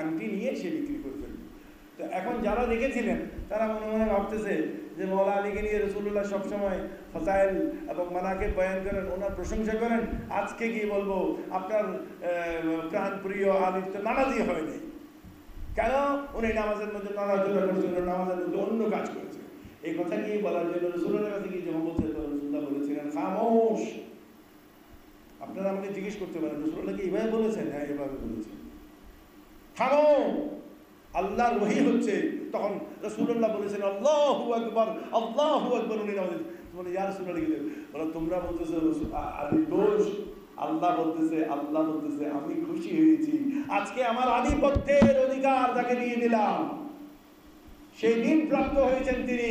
আংটি নিয়ে সে বিক্রি করে ফেলবে। তো এখন যারা দেখেছিলেন তারা মনে মনে ভাবতেছে যে মওলা আলীকে নিয়ে রাসূলুল্লাহ সবসময় ফাজাইল এবং মানাকিব বয়ান করেন, ওনার প্রশংসা করেন, আজকে কি বলবো আপনার প্রাণপ্রিয় আলী তো নামাজই হয়নি, কেন উনি নামাজের মধ্যে নড়াচড়া করছিল, নামাজের মধ্যে অন্য কাজ করেছে। এই কথা কি বলার জন্য রাসূলের কাছে কি যখন বলছে রাসূলুল্লাহ বলেছিলেন খামোশ। আপনারা আমাকে জিজ্ঞেস করতে পারেন রাসূলুল্লাহ কি এইভাবে বলেছেন? হ্যাঁ, এভাবে বলেছেন, থামো, আল্লাহর ওহী হচ্ছে। তখন রাসূলুল্লাহ বলেছেন আল্লাহু আকবার, আল্লাহু আকবার। উনি নামাজ বলে ইয়া রাসূলুল্লাহ, বলে তোমরা বলতেছো আলী দোষ, আল্লাহ বলতেছে আমি খুশি হয়েছি, আজকে আমার আধিপত্যের অধিকার তাকে দিয়ে দিলাম। সেই দিন প্রাপ্ত হয়েছেন তিনি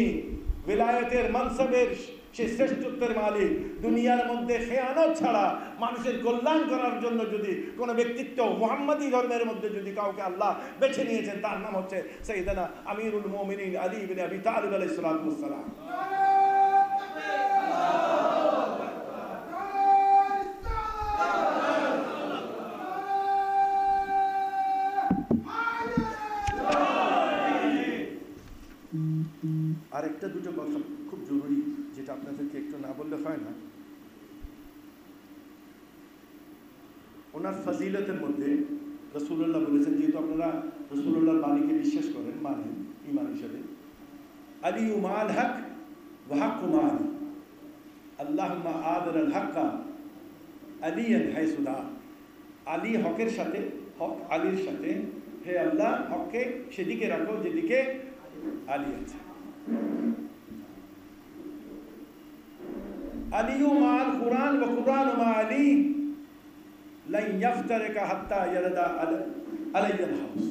বিলায়েতের মানসাবের সে শ্রেষ্ঠত্বের মালিক। দুনিয়ার মধ্যে খেয়ানত ছাড়া মানুষের কল্যাণ করার জন্য যদি কোনো ব্যক্তিত্ব মুহাম্মাদি ধর্মের মধ্যে যদি কাউকে আল্লাহ বেছে নিয়েছেন, তার নাম হচ্ছে সাইয়েদনা আমিরুল মুমিনিন আলী ইবনে আবি তালিব আলাইহিস সালাতু ওয়াস সালাম। আর একটা দুটো কথা খুব জরুরি, যেটা আপনাদেরকে একটু না বললে হয় না। ওনার ফাজিলতের মধ্যে রাসূলুল্লাহ বলেছেন, যেহেতু আপনারা রাসূলুল্লাহর বাণীকে বিশ্বাস করেন, মানেন ঈমান হিসেবে, আলী মাল হক ওয়া হাক্কু মাল, আল্লাহুম্মা আদিল আল হাক্কা আলিয়ান হাইসুদা। আলী হকের সাথে, হক আলীর সাথে, হে আল্লাহ হককে সেদিকে রাখো যেদিকে আলী আছে। আলিউ মাল কুরআন ওয়া কুরআন মা আলী লান ইফতারিকা হাত্তা ইয়ারদা আলাইয়াল হাউস।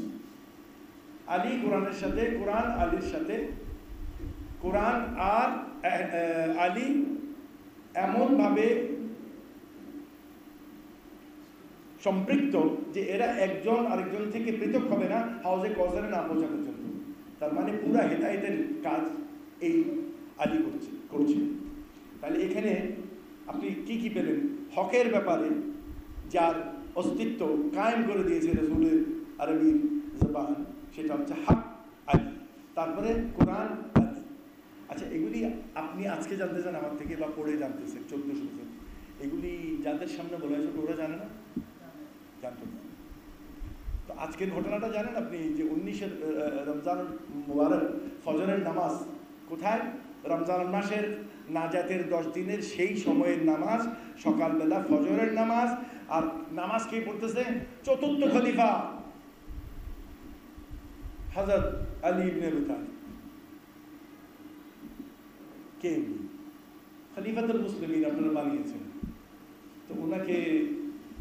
আলী কোরআনের সাথে, কোরআন আলীর সাথে, কোরআন আর আলী এমনভাবে সম্পৃক্ত যে এরা একজন আরেকজন থেকে পৃথক হবে না হাউজে কাউসারে না পৌঁছা পর্যন্ত। তার মানে পুরা হেদায়েতের কাজ এই আলী করছে। তাহলে এখানে আপনি কি পেলেন? হকের ব্যাপারে যার অস্তিত্ব কায়েম করে দিয়েছে রাসূলের আরবি জবান, সেটা হচ্ছে হক আলী, তারপরে কোরআন আলী। আচ্ছা, এগুলি আপনি আজকে জানতে চান আমার থেকে, বা পড়ে জানতেছেন 1400 বছর, এগুলি যাদের সামনে বলা হয়েছে ওরা জানে না, জানতো না। তো আজকের ঘটনাটা জানেন আপনি, যে 19 রমজান মুবারক ফজরের নামাজ কোথায়? রমজান মাসের নাজাতের 10 দিনের সেই সময়ের নামাজ, সকালবেলা ফজরের নামাজ। আর নামাজ কে পড়তেছে? চতুর্থ খলিফা হযরত আলী ইবনে আবি তালিব। কে? খলিফাতুল মুসলিমিন আপনারা বানিয়েছেন। তো ওনাকে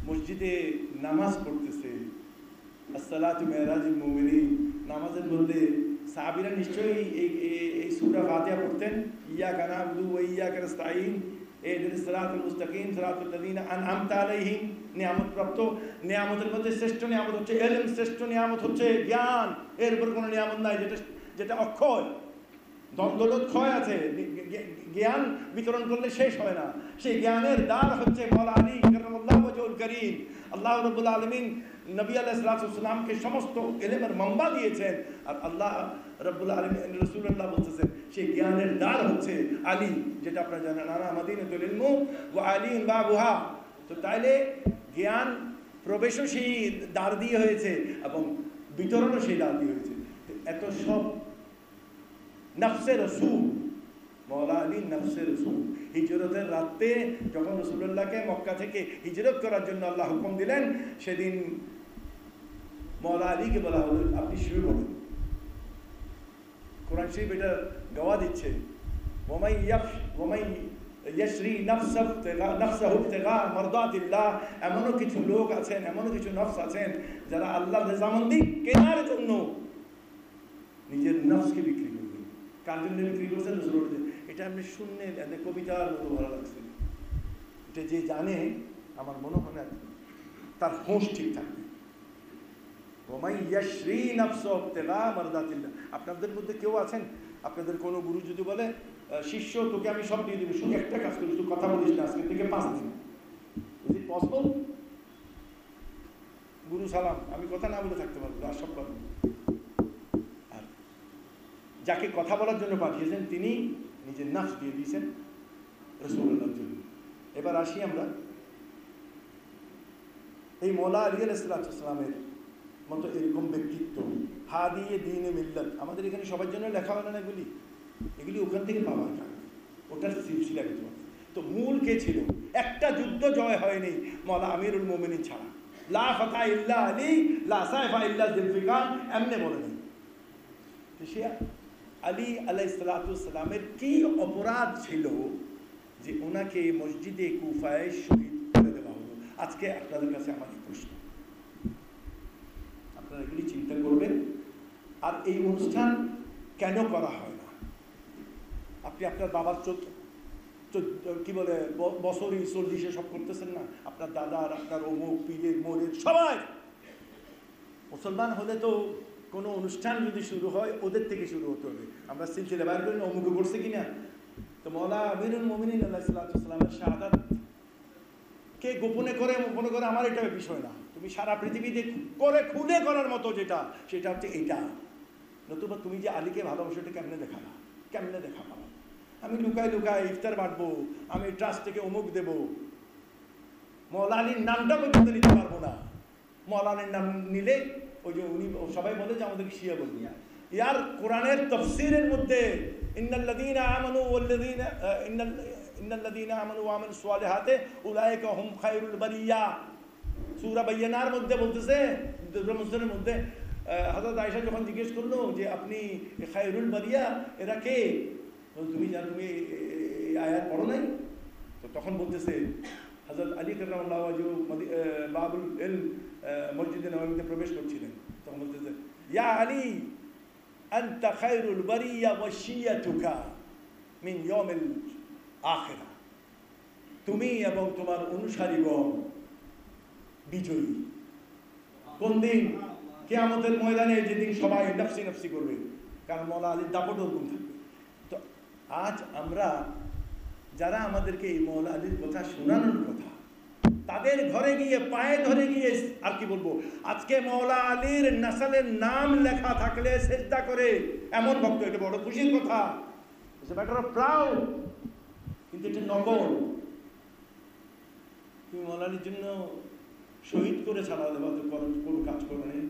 মসজিদে নামাজ পড়তেছে, আসসালাতু মিরাজুল মুমিনিন, নামাজের মধ্যে সাহাবীরা নিশ্চয়ই এই সূরা ফাতিহা পড়তেন, ইয়াকা না'বুদু ওয়া ইয়াকা নাস্তাঈন, ইহদিনাস সিরাতাল মুস্তাকিম সিরাতাল লাযিনা আন'আমতা আলাইহিম। নিয়ামতপ্রাপ্ত, নিয়ামতের মধ্যে শ্রেষ্ঠ নিয়ামত হচ্ছে ইলম, শ্রেষ্ঠ নিয়ামত হচ্ছে জ্ঞান। এরপর কোনো নিয়ামত নাই যেটা অক্ষয়। দ্বন্দ্বলত ক্ষয় আছে, জ্ঞান বিতরণ করলে শেষ হয় না। সেই জ্ঞানের দ্বার হচ্ছে মওলা আলী কারামাল্লাহু ওয়াজহুল কারীম। আল্লাহ রাব্বুল আলামিন নবী আলাইহিস সালামকে সমস্ত ইলমের মাম্বা দিয়েছেন, আর আল্লাহ রাব্বুল আলামিন রাসূলুল্লাহ বলতেছেন সেই জ্ঞানের দ্বার হচ্ছে আলী, যেটা আপনারা জানেন, আনা মাদিনাতুল ইলম ওয়া আলীউন বাবুহা। তো তাইলে জ্ঞান প্রবেশও সেই দ্বার দিয়ে হয়েছে এবং বিতরণও সেই দ্বার দিয়ে হয়েছে। এত সব নফসে রসূল, মওলা আলী নফসে রসূল। হিজরতের রাতে যখন রাসূলুল্লাহকে মক্কা থেকে হিজরত করার জন্য আল্লাহ হুকুম দিলেন, সেদিন মওলা আলীকে বলা হলো আপনি শুরু করুন। কোরআন শরীফ এটা গাওয়া দিচ্ছে, ওয়ামাই ইয়াশরি নাফসাহু ইবতিগা মারদাতিল্লাহ। এমনও কিছু লোক আছেন, এমনও কিছু নফস আছেন যারা আল্লাহর রেজামন্দি কেনার জন্য নিজের নফসকে বিক্রি করবেন। কার জন্য বিক্রি করছেন? রাসূলুল্লাহ। এটা আমি শুনলে কবিতার মতো ভালো লাগছে। এটা যে জানে আমার মনে হয় না তার হোশ ঠিক থাকবে। ওয়ামাই ইয়াশরি নাফসাহু ইবতিগা মারদাতিল্লাহ। আপনাদের মধ্যে কেউ আছেন, আপনাদের কোনো গুরু যদি বলে শিষ্য তোকে আমি সব দিয়ে দেবো, শুধু একটা কাজ করিস, তুই কথা বলিস না আজকে থেকে 5 দিন, ইজ ইট পসিবল? গুরু গুরু সালাম, আমি কথা না বলে থাকতে পারবো আর সব কথা। আর যাকে কথা বলার জন্য পাঠিয়েছেন তিনি নিজের নাফস দিয়ে দিয়েছেন রাসূলুল্লাহর জন্য। এবার আসি আমরা এই মওলা আলী আলাইহিসসালামের মতো এরকম ব্যক্তিত্ব, হাদিয়ে দ্বীন মিল্লাত, আমাদের এখানে সবার জন্য লেখা হয় না এগুলি, এগুলি ওখান থেকে পাওয়া যায়, ওটার সিলসিলা কিছু। তো মূল কে ছিল? একটা যুদ্ধ জয় হয়নি মওলা আমিরুল মুমিনিন ছাড়া। লা ফাতা ইল্লা আলী, লা সাইফা ইল্লা যুলফিকার, এমনি বলে নেই। তো সে আলী আলাইহিসসালামের কি অপরাধ ছিল যে ওনাকে মসজিদে কুফায় শহীদ করে দেওয়া হলো? আজকে আপনাদের কাছে আমার এই প্রশ্ন, আপনারা এগুলি চিন্তা করবেন। আর এই অনুষ্ঠান কেন করা হয় না? আপনি আপনার বাবার কি বলে বছরই 40-এ সব করতেছেন না? আপনার দাদার, আপনার অমুক পীরের মোরের সবাই মুসলমান হলে তো কোনো অনুষ্ঠান যদি শুরু হয় ওদের থেকে শুরু হতে হবে। আমরা সিলসিলা বাইর করি না অমুকে করছে কিনা। তো মওলা আমিরুল মুমিনিন আলাইহিসসালামের শাহাদাত কে গোপনে করে গোপনে করে আমার এটা বিষয় না। তুমি সারা পৃথিবীতে করে খুলে করার মতো যেটা, সেটা হচ্ছে এইটা। নতুবা তুমি যে আলীকে ভালোবাসো এটা কেমনে দেখাবা? কেমনে দেখাবা? আমি লুকায় লুকায় ইফতার বাঁটবো, আমি ট্রাস্ট থেকে অমুক দেব, মওলা আলীর নামটা পর্যন্ত নিতে পারবো না। মওলা আলীর নাম নিলে ওই যে উনি সবাই বলে যে আমাদেরকে শিয়া বলবি। ইয়ার কোরআনের তাফসীরের মধ্যে ইন্নাল্লাযীনা আমানু ওয়াল্লাযীনা ইন্নাল্লাযীনা আমানু ওয়া আমিলুস সালিহাতি উলাইকা হুম খায়রুল বারিয়া, সূরা বাইয়ানার মধ্যে বলতেছে, মুসলিমের মধ্যে হযরত আয়েশা যখন জিজ্ঞেস করলো যে আপনি খায়রুল বারিয়া এরা কে, তুমি তুমি আয়াত পড়ো নাই? তো তখন বলতেছে হযরত আলী কাররামাল্লাহু ওয়াজহু বাবুল ইলম মসজিদে নববীতে প্রবেশ করছিলেন, তখন বলতেছে ইয়া আলী আনতা খায়রুল বারিয়া ওয়া শিয়াতুকা মিন ইয়াউমিল আখিরা, তুমি এবং তোমার অনুসারীগণ বিজয়ী। কোন দিন? কিয়ামতের ময়দানে, যেদিন সবাই নফসি নফসি করবে, কারণ মওলা আলীর দাপট ওরকম থাকবে। তো আজ আমরা যারা আমাদেরকে এই মওলা আলীর কথা শোনানোর কথা, তাদের ঘরে গিয়ে পায়ে ধরে গিয়ে আর কি বলবো, আজকে মওলা আলীর নাসালের নাম লেখা থাকলে সেজদা করে এমন ভক্ত, এটা বড় খুশির কথা, ম্যাটার অফ প্রাউড। কিন্তু এটা নকল। তুমি মওলা আলীর জন্য শহীদ করে ছাড়া দেওয়া তো কোনো কাজ করে নেই।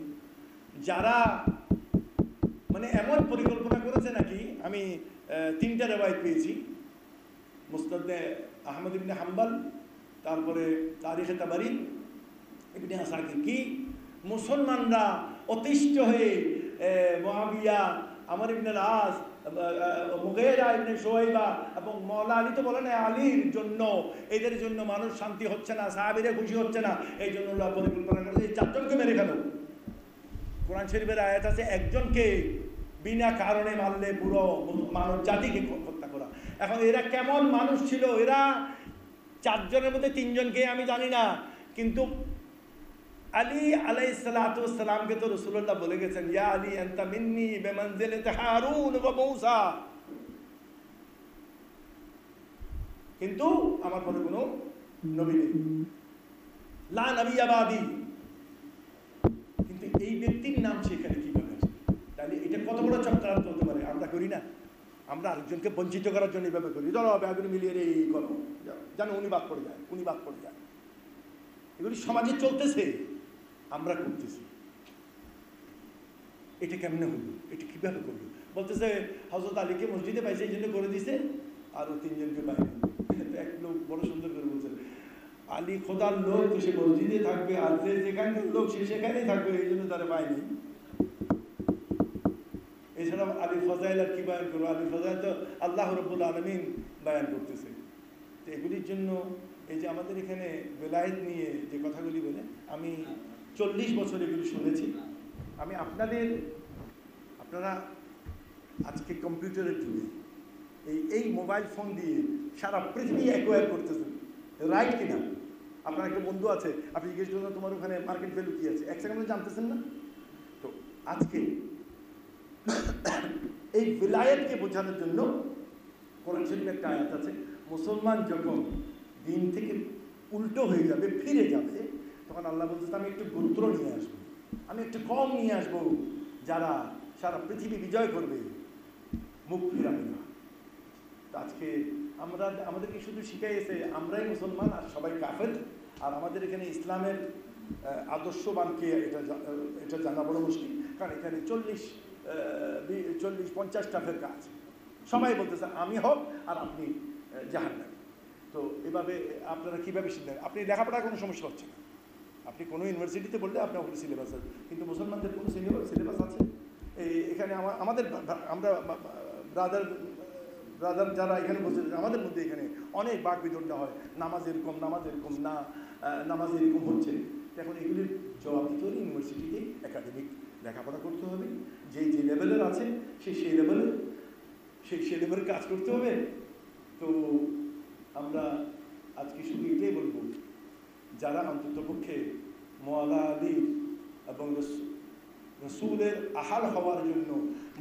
যারা মানে এমন পরিকল্পনা করেছে নাকি, আমি 3টা রেওয়ায়েত পেয়েছি, মুসনাদে আহমদ ইবনে হাম্বল, তারপরে তারিখে তাবারি, ইবনে আসাকির, কি মুসলমানরা অতিষ্ঠ হয়ে মুআবিয়া, আমর ইবনে আল-আস, মুগীরা ইবনে শুআইবা এবং মওলা আলী তো বলে না আলীর জন্য, এদের জন্য মানুষ শান্তি হচ্ছে না, সাহাবীরা খুশি হচ্ছে না, এই জন্য আল্লাহ পরিকল্পনা করেছে এই 4জনকে মেরে ফেলো। কোরআন শরীফের আয়াত আছে একজনকে বিনা কারণে মারলে পুরো মানব জাতিকে হত্যা করা। এখন এরা কেমন মানুষ ছিল? এরা 4জনের মধ্যে 3জনকে আমি জানি না, কিন্তু আলী আলাইহিসসালামকে তো রাসূলুল্লাহ বলে গেছেন ইয়া আলী আনতা মিন্নি বিমানজিলাতি হারুন ওয়া মূসা, কিন্তু আমার পরে কোনো নবী নেই, লা নবিয়্যা বাদি। কিন্তু এই ব্যক্তির নাম সেখানে কিভাবে আসে? তাহলে এটা কত বড় চক্রান্ত হতে পারে? আমরা করি না? আমরা আরেকজনকে বঞ্চিত করার জন্য এইভাবে করি, ধরো ব্যাগুলি মিলিয়ে এই করো, যেন উনি বাদ পড়ে যায়, উনি বাদ পড়ে যায়। এগুলি সমাজে চলতেছে, আমরা করতেছি। এটা কেমনে হলো? এটা কিভাবে করলো? বলতেছে হযরত আলীকে মসজিদে পাইছে এই জন্য করে দিছে, আর ও 3জনকে পায়নি। এক লোক বড় সুন্দর করে বলছে আলী খোদার লোক, তো সে মসজিদে থাকবে, আর যে যেখানকার লোক সে সেখানেই থাকবে, এই জন্য তারা পায়নি। এছাড়া আলীর ফজাইল আর কি বয়ান করবো? আলীর ফজাইল তো আল্লাহ রাব্বুল আলামিন বয়ান করতেছে। তো এগুলির জন্য এই যে আমাদের এখানে বেলায়েত নিয়ে যে কথাগুলি বলে, আমি 40 বছর এগুলি শুনেছি। আমি আপনারা আজকে কম্পিউটারের যুগে এই মোবাইল ফোন দিয়ে সারা পৃথিবী অ্যাকোয়ার করতেছেন, রাইট কিনা? আপনার একটা বন্ধু আছে, আপনি জিজ্ঞেস করলেন তোমার ওখানে মার্কেট ভ্যালু কী আছে, 1 সেকেন্ডে জানতেছেন না? তো আজকে এই বিলায়েতকে বোঝানোর জন্য কোরআন শরীফে একটা আয়াত আছে, মুসলমান যখন দিন থেকে উল্টো হয়ে যাবে, ফিরে যাবে, তো তখন আল্লাহ বলতেছে আমি একটু গোত্র নিয়ে আসবো, আমি একটু কম নিয়ে আসবো যারা সারা পৃথিবী বিজয় করবে, মুখ ফিরাবে না। তো আজকে আমাদেরকে শুধু শিখাইছে আমরাই মুসলমান আর সবাই কাফের, আর আমাদের এখানে ইসলামের আদর্শবানকে এটা জানা বড় মুশকিল। কারণ এখানে 40-50টা ফেরকা আছে, সবাই বলতেছে আমি হক আর আপনি জাহান্নামী। তো এভাবে আপনারা কীভাবে সিদ্ধান্ত, আপনি লেখাপড়ার কোনো সমস্যা হচ্ছে না, আপনি কোনো ইউনিভার্সিটিতে বললে আপনার ওখানে সিলেবাস আছে, কিন্তু মুসলমানদের কোনো সিলেবাস আছে? এখানে আমাদের আমরা ব্রাদার যারা এখানে বসে, আমাদের মধ্যে এখানে অনেক বাক বিতণ্ডা হয়, নামাজ এরকম না, নামাজ এরকম হচ্ছে। এখন এগুলির জবাব দিতে হলে ইউনিভার্সিটিতে একাডেমিক লেখাপড়া করতে হবে, যে লেভেলের আছে সেই লেভেলের কাজ করতে হবে। তো আমরা আজকে শুধু এটাই বলবো, যারা অন্ততপক্ষে মওলা আলী এবং রসুলের আহাল হওয়ার জন্য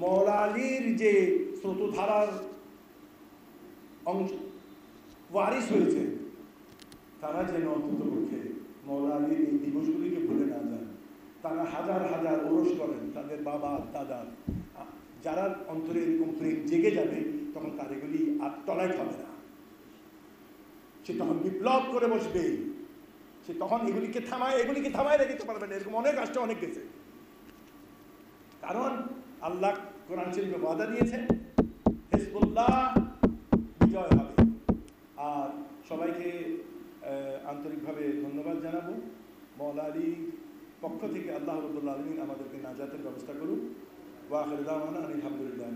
মওলা আলীর যে স্রোতধারার অংশ ওয়ারিস হয়েছে, তারা যেন অন্ততপক্ষে মওলা আলীর এই দিবসগুলিকে ভুলে না যান। তারা হাজার হাজার ওরস করেন তাদের বাবা দাদার, যারা অন্তরে এরকম প্রেম জেগে যাবে তখন তার এগুলি আর তলায় খাবে না, সে তখন বিপ্লব করে বসবে, সে তখন এগুলিকে থামায় রেখে পারবে না। এরকম অনেক আসছে, অনেক গেছে, কারণ আল্লাহ কোরআন শরীফে ওয়াদা দিয়েছেন হিজবুল্লাহ বিজয় হবে। আর সবাইকে আন্তরিকভাবে ধন্যবাদ জানাবো। মওলা আলীর পক্ষ থেকে আল্লাহ রাব্বুল আলামিন আমাদেরকে নাজাতের ব্যবস্থা করুন। ওয়া আখিরু দাওয়ানা আলহামদুলিল্লাহ।